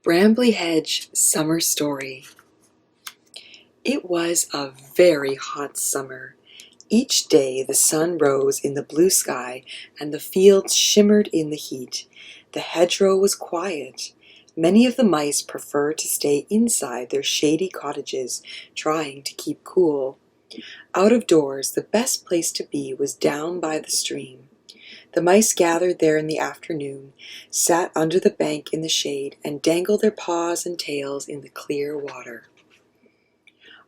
Brambly Hedge Summer Story. It was a very hot summer. Each day the sun rose in the blue sky and the fields shimmered in the heat. The hedgerow was quiet. Many of the mice preferred to stay inside their shady cottages, trying to keep cool. Out of doors, the best place to be was down by the stream. The mice gathered there in the afternoon, sat under the bank in the shade, and dangled their paws and tails in the clear water.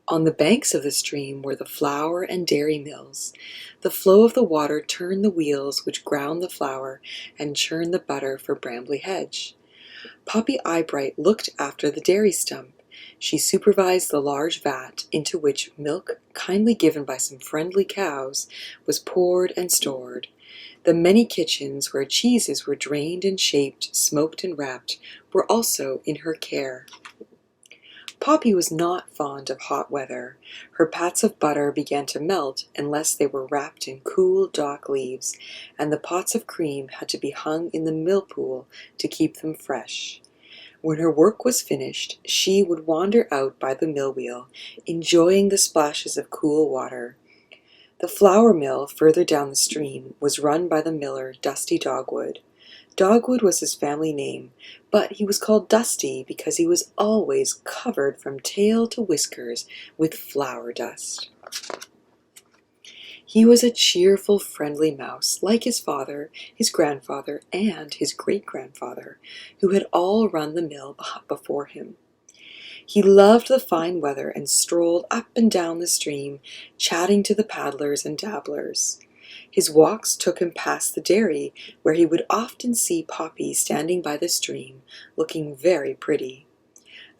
On the banks of the stream were the flour and dairy mills. The flow of the water turned the wheels which ground the flour and churned the butter for Brambly Hedge. Poppy Eyebright looked after the dairy stump. She supervised the large vat into which milk, kindly given by some friendly cows, was poured and stored. The many kitchens where cheeses were drained and shaped, smoked and wrapped, were also in her care. Poppy was not fond of hot weather. Her pats of butter began to melt unless they were wrapped in cool dock leaves, and the pots of cream had to be hung in the mill pool to keep them fresh. When her work was finished, she would wander out by the mill wheel, enjoying the splashes of cool water. The flour mill further down the stream was run by the miller Dusty Dogwood. Dogwood was his family name, but he was called Dusty because he was always covered from tail to whiskers with flour dust. He was a cheerful, friendly mouse, like his father, his grandfather, and his great-grandfather, who had all run the mill before him. He loved the fine weather and strolled up and down the stream, chatting to the paddlers and dabblers. His walks took him past the dairy, where he would often see Poppy standing by the stream, looking very pretty.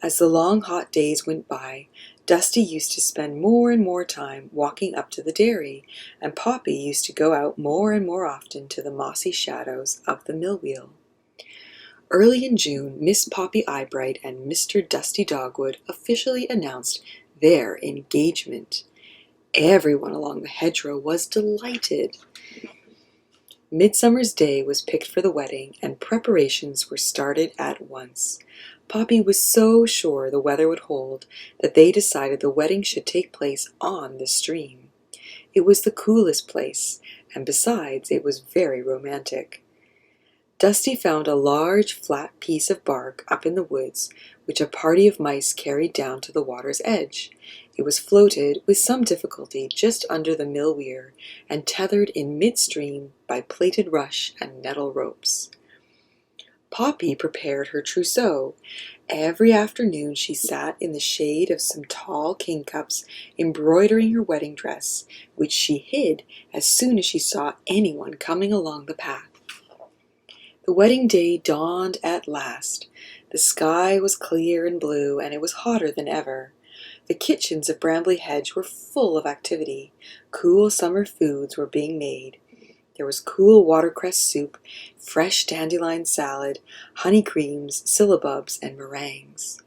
As the long hot days went by, Dusty used to spend more and more time walking up to the dairy, and Poppy used to go out more and more often to the mossy shadows of the mill wheel. Early in June, Miss Poppy Eyebright and Mr. Dusty Dogwood officially announced their engagement. Everyone along the hedgerow was delighted. Midsummer's Day was picked for the wedding, and preparations were started at once. Poppy was so sure the weather would hold that they decided the wedding should take place on the stream. It was the coolest place, and besides, it was very romantic. Dusty found a large flat piece of bark up in the woods, which a party of mice carried down to the water's edge. It was floated with some difficulty just under the mill weir, and tethered in midstream by plaited rush and nettle ropes. Poppy prepared her trousseau. Every afternoon she sat in the shade of some tall kingcups, embroidering her wedding dress, which she hid as soon as she saw anyone coming along the path. The wedding day dawned at last. The sky was clear and blue, and it was hotter than ever. The kitchens of Brambly Hedge were full of activity. Cool summer foods were being made. There was cool watercress soup, fresh dandelion salad, honey creams, syllabubs, and meringues.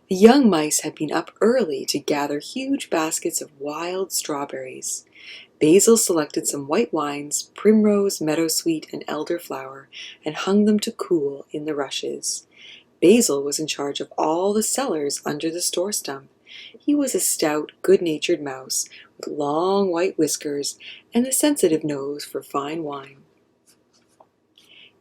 The young mice had been up early to gather huge baskets of wild strawberries. Basil selected some white wines, primrose, meadowsweet, and elderflower, and hung them to cool in the rushes. Basil was in charge of all the cellars under the store stump. He was a stout, good-natured mouse with long white whiskers and a sensitive nose for fine wine.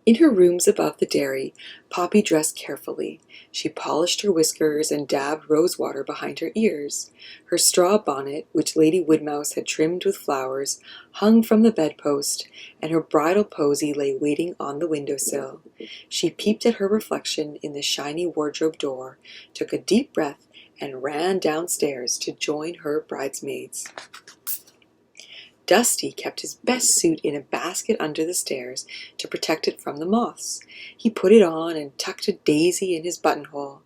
In her rooms above the dairy, Poppy dressed carefully. She polished her whiskers and dabbed rosewater behind her ears. Her straw bonnet, which Lady Woodmouse had trimmed with flowers, hung from the bedpost, and her bridal posy lay waiting on the window-sill. She peeped at her reflection in the shiny wardrobe door, took a deep breath, and ran downstairs to join her bridesmaids. Dusty kept his best suit in a basket under the stairs to protect it from the moths. He put it on and tucked a daisy in his buttonhole.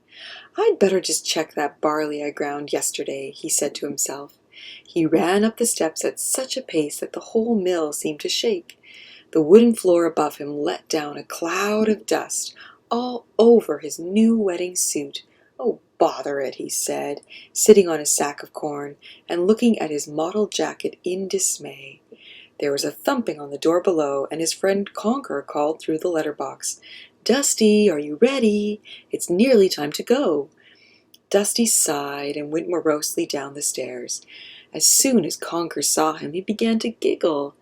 "I'd better just check that barley I ground yesterday," he said to himself. He ran up the steps at such a pace that the whole mill seemed to shake. The wooden floor above him let down a cloud of dust all over his new wedding suit. "Oh, bother it," he said, sitting on a sack of corn and looking at his mottled jacket in dismay. There was a thumping on the door below, and his friend Conker called through the letter-box, "Dusty, are you ready? It's nearly time to go." Dusty sighed and went morosely down the stairs. As soon as Conker saw him, he began to giggle.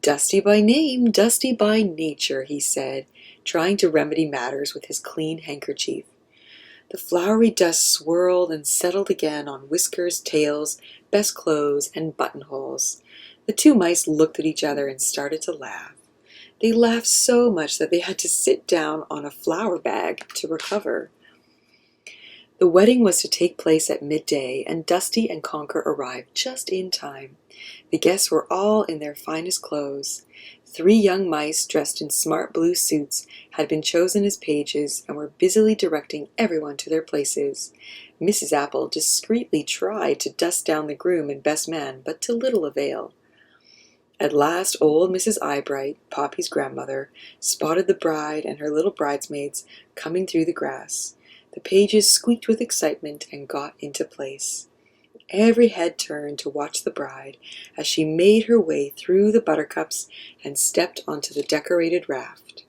"Dusty by name, dusty by nature," he said, trying to remedy matters with his clean handkerchief. The flowery dust swirled and settled again on whiskers, tails, best clothes, and buttonholes. The two mice looked at each other and started to laugh. They laughed so much that they had to sit down on a flour bag to recover. The wedding was to take place at midday, and Dusty and Conker arrived just in time. The guests were all in their finest clothes. 3 young mice dressed in smart blue suits had been chosen as pages and were busily directing everyone to their places. Mrs. Apple discreetly tried to dust down the groom and best man, but to little avail. At last old Mrs. Eyebright, Poppy's grandmother, spotted the bride and her little bridesmaids coming through the grass. The pages squeaked with excitement and got into place. Every head turned to watch the bride as she made her way through the buttercups and stepped onto the decorated raft.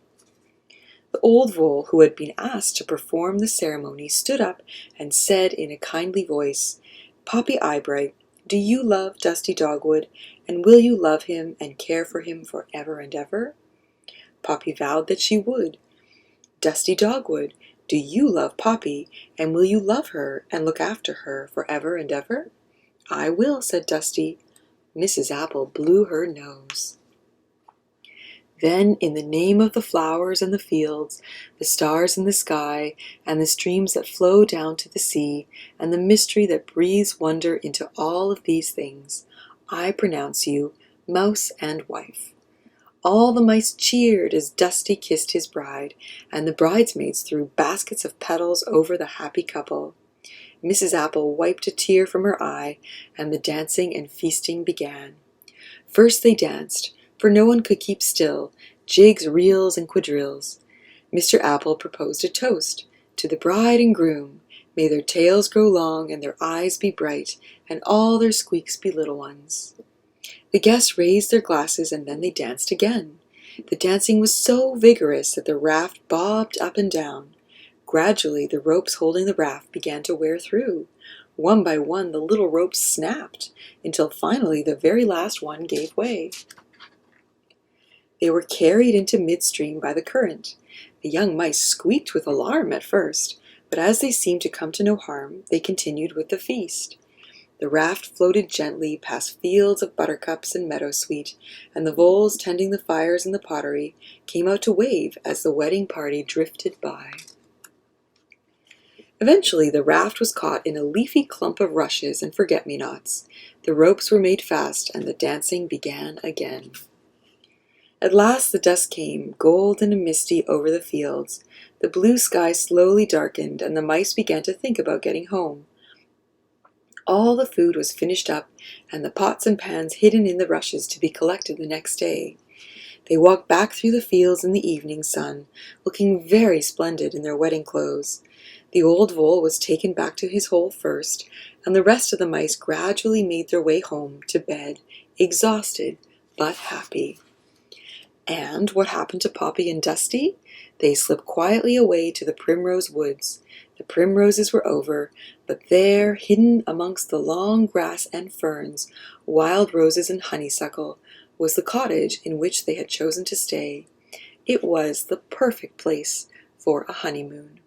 The old vole, who had been asked to perform the ceremony, stood up and said in a kindly voice, "Poppy Eyebright, do you love Dusty Dogwood, and will you love him and care for him for ever and ever?" Poppy vowed that she would. "Dusty Dogwood, do you love Poppy, and will you love her and look after her for ever and ever?" "I will," said Dusty. Mrs. Apple blew her nose. Then, in the name of the flowers and the fields, the stars in the sky, and the streams that flow down to the sea, and the mystery that breathes wonder into all of these things, I pronounce you mouse and wife. All the mice cheered as Dusty kissed his bride, and the bridesmaids threw baskets of petals over the happy couple. Mrs. Apple wiped a tear from her eye, and the dancing and feasting began. First they danced, for no one could keep still, jigs, reels, and quadrilles. Mr. Apple proposed a toast to the bride and groom. May their tails grow long and their eyes be bright, and all their squeaks be little ones. The guests raised their glasses, and then they danced again. The dancing was so vigorous that the raft bobbed up and down. Gradually, the ropes holding the raft began to wear through. One by one, the little ropes snapped, until finally the very last one gave way. They were carried into midstream by the current. The young mice squeaked with alarm at first, but as they seemed to come to no harm, they continued with the feast. The raft floated gently past fields of buttercups and meadowsweet, and the voles tending the fires in the pottery came out to wave as the wedding party drifted by. Eventually the raft was caught in a leafy clump of rushes and forget-me-nots. The ropes were made fast, and the dancing began again. At last the dusk came, golden and misty over the fields. The blue sky slowly darkened, and the mice began to think about getting home. All the food was finished up, and the pots and pans hidden in the rushes to be collected the next day. They walked back through the fields in the evening sun, looking very splendid in their wedding clothes. The old vole was taken back to his hole first, and the rest of the mice gradually made their way home to bed, exhausted but happy. And what happened to Poppy and Dusty? They slipped quietly away to the Primrose Woods. The primroses were over, but there, hidden amongst the long grass and ferns, wild roses and honeysuckle, was the cottage in which they had chosen to stay. It was the perfect place for a honeymoon.